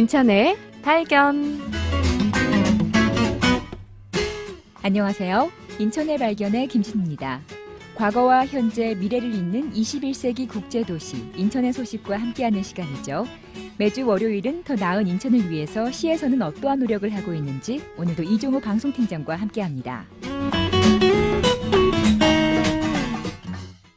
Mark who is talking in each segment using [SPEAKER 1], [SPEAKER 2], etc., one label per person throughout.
[SPEAKER 1] 인천의 발견.
[SPEAKER 2] 안녕하세요. 인천의 발견의 김신입니다. 과거와 현재, 미래를 잇는 21세기 국제도시 인천의 소식과 함께하는 시간이죠. 매주 월요일은 더 나은 인천을 위해서 시에서는 어떠한 노력을 하고 있는지 오늘도 이종우 방송팀장과 함께합니다.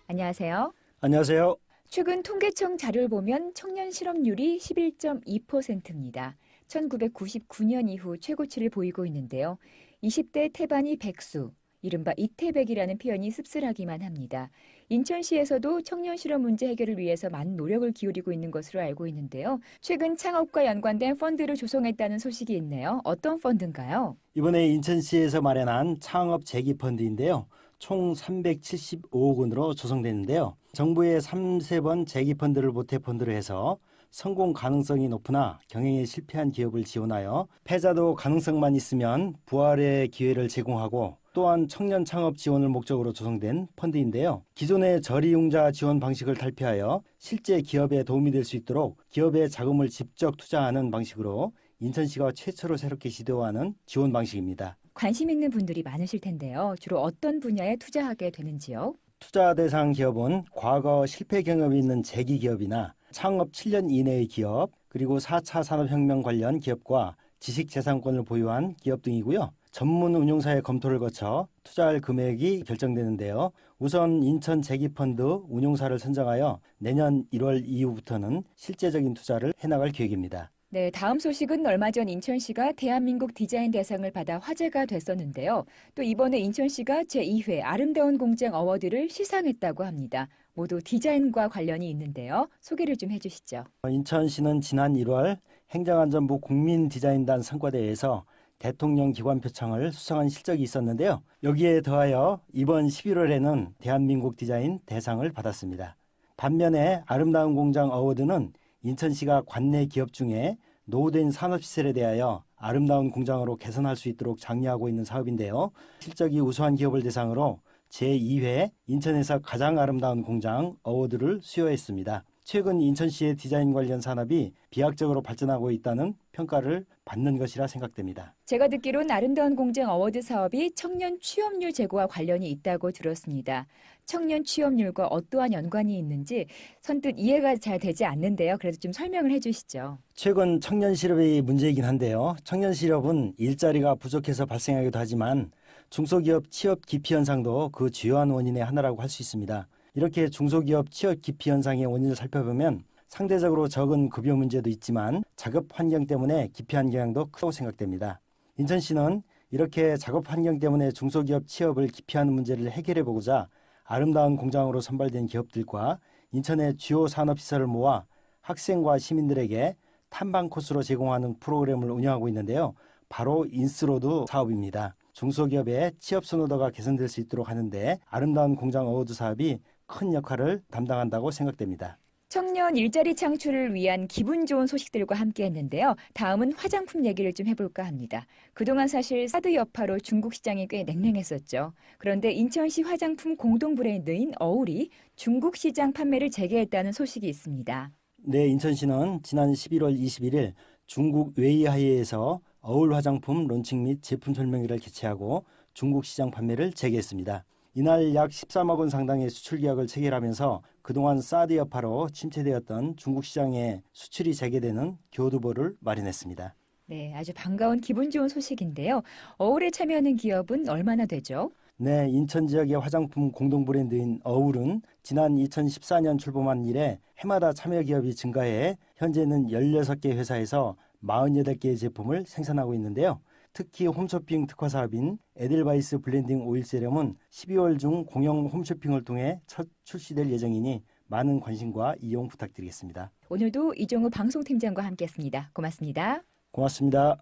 [SPEAKER 2] 안녕하세요.
[SPEAKER 3] 안녕하세요.
[SPEAKER 2] 최근 통계청 자료를 보면 청년 실업률이 11.2%입니다. 1999년 이후 최고치를 보이고 있는데요. 20대 태반이 백수, 이른바 이태백이라는 표현이 씁쓸하기만 합니다. 인천시에서도 청년 실업 문제 해결을 위해서 많은 노력을 기울이고 있는 것으로 알고 있는데요. 최근 창업과 연관된 펀드를 조성했다는 소식이 있네요. 어떤 펀드인가요?
[SPEAKER 3] 이번에 인천시에서 마련한 창업 재기 펀드인데요. 총 375억 원으로 조성됐는데요. 정부의 3세 재기 펀드를 모태 펀드로 해서 성공 가능성이 높으나 경영에 실패한 기업을 지원하여 패자도 가능성만 있으면 부활의 기회를 제공하고 또한 청년 창업 지원을 목적으로 조성된 펀드인데요. 기존의 저리융자 지원 방식을 탈피하여 실제 기업에 도움이 될 수 있도록 기업의 자금을 직접 투자하는 방식으로 인천시가 최초로 새롭게 시도하는 지원 방식입니다.
[SPEAKER 2] 관심 있는 분들이 많으실 텐데요. 주로 어떤 분야에 투자하게 되는지요?
[SPEAKER 3] 투자 대상 기업은 과거 실패 경험이 있는 재기 기업이나 창업 7년 이내의 기업, 그리고 4차 산업혁명 관련 기업과 지식재산권을 보유한 기업 등이고요. 전문 운용사의 검토를 거쳐 투자할 금액이 결정되는데요. 우선 인천 재기펀드 운용사를 선정하여 내년 1월 이후부터는 실제적인 투자를 해나갈 계획입니다.
[SPEAKER 2] 네, 다음 소식은 얼마 전 인천시가 대한민국 디자인 대상을 받아 화제가 됐었는데요. 또 이번에 인천시가 제2회 아름다운 공장 어워드를 시상했다고 합니다. 모두 디자인과 관련이 있는데요. 소개를 좀 해주시죠.
[SPEAKER 3] 인천시는 지난 1월 행정안전부 국민디자인단 성과대회에서 대통령 기관 표창을 수상한 실적이 있었는데요. 여기에 더하여 이번 11월에는 대한민국 디자인 대상을 받았습니다. 반면에 아름다운 공장 어워드는 인천시가 관내 기업 중에 노후된 산업시설에 대하여 아름다운 공장으로 개선할 수 있도록 장려하고 있는 사업인데요. 실적이 우수한 기업을 대상으로 제2회 인천에서 가장 아름다운 공장 어워드를 수여했습니다. 최근 인천시의 디자인 관련 산업이 비약적으로 발전하고 있다는 평가를 받는 것이라 생각됩니다.
[SPEAKER 2] 제가 듣기로는 아름다운 공장 어워드 사업이 청년 취업률 제고와 관련이 있다고 들었습니다. 청년 취업률과 어떠한 연관이 있는지 선뜻 이해가 잘 되지 않는데요. 그래도 좀 설명을 해주시죠.
[SPEAKER 3] 최근 청년 실업이 문제이긴 한데요. 청년 실업은 일자리가 부족해서 발생하기도 하지만 중소기업 취업 기피 현상도 그 주요한 원인의 하나라고 할 수 있습니다. 이렇게 중소기업 취업 기피 현상의 원인을 살펴보면 상대적으로 적은 급여 문제도 있지만 작업 환경 때문에 기피한 경향도 크다고 생각됩니다. 인천시는 이렇게 작업 환경 때문에 중소기업 취업을 기피하는 문제를 해결해 보고자 아름다운 공장으로 선발된 기업들과 인천의 주요 산업시설을 모아 학생과 시민들에게 탐방 코스로 제공하는 프로그램을 운영하고 있는데요. 바로 인스로드 사업입니다. 중소기업의 취업 선호도가 개선될 수 있도록 하는데 아름다운 공장 어워드 사업이 큰 역할을 담당한다고 생각됩니다.
[SPEAKER 2] 청년 일자리 창출을 위한 기분 좋은 소식들과 함께했는데요. 다음은 화장품 얘기를 좀 해볼까 합니다. 그동안 사실 사드 여파로 중국 시장이 꽤 냉랭했었죠. 그런데 인천시 화장품 공동 브랜드인 어울이 중국 시장 판매를 재개했다는 소식이 있습니다.
[SPEAKER 3] 네, 인천시는 지난 11월 21일 중국 웨이하이에서 어울 화장품 론칭 및 제품 설명회를 개최하고 중국 시장 판매를 재개했습니다. 이날 약 13억 원 상당의 수출 계약을 체결하면서 그동안 사드 여파로 침체되었던 중국 시장에 수출이 재개되는 교두보를 마련했습니다.
[SPEAKER 2] 네, 아주 반가운 기분 좋은 소식인데요. 어울에 참여하는 기업은 얼마나 되죠?
[SPEAKER 3] 네, 인천 지역의 화장품 공동 브랜드인 어울은 지난 2014년 출범한 이래 해마다 참여 기업이 증가해 현재는 16개 회사에서 48개의 제품을 생산하고 있는데요. 특히 홈쇼핑 특화 사업인 에델바이스 블렌딩 오일 세럼은 12월 중 공영 홈쇼핑을 통해 첫 출시될 예정이니 많은 관심과 이용 부탁드리겠습니다.
[SPEAKER 2] 오늘도 이종우 방송팀장과 함께했습니다. 고맙습니다.
[SPEAKER 3] 고맙습니다.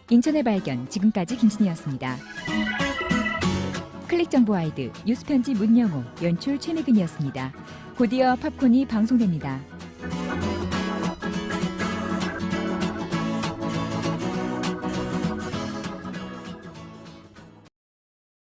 [SPEAKER 2] 인천의 발견, 지금까지 김신이었습니다. 클릭정보 와이드, 뉴스편지 문영호, 연출 최미근이었습니다. 곧이어 팝콘이 방송됩니다.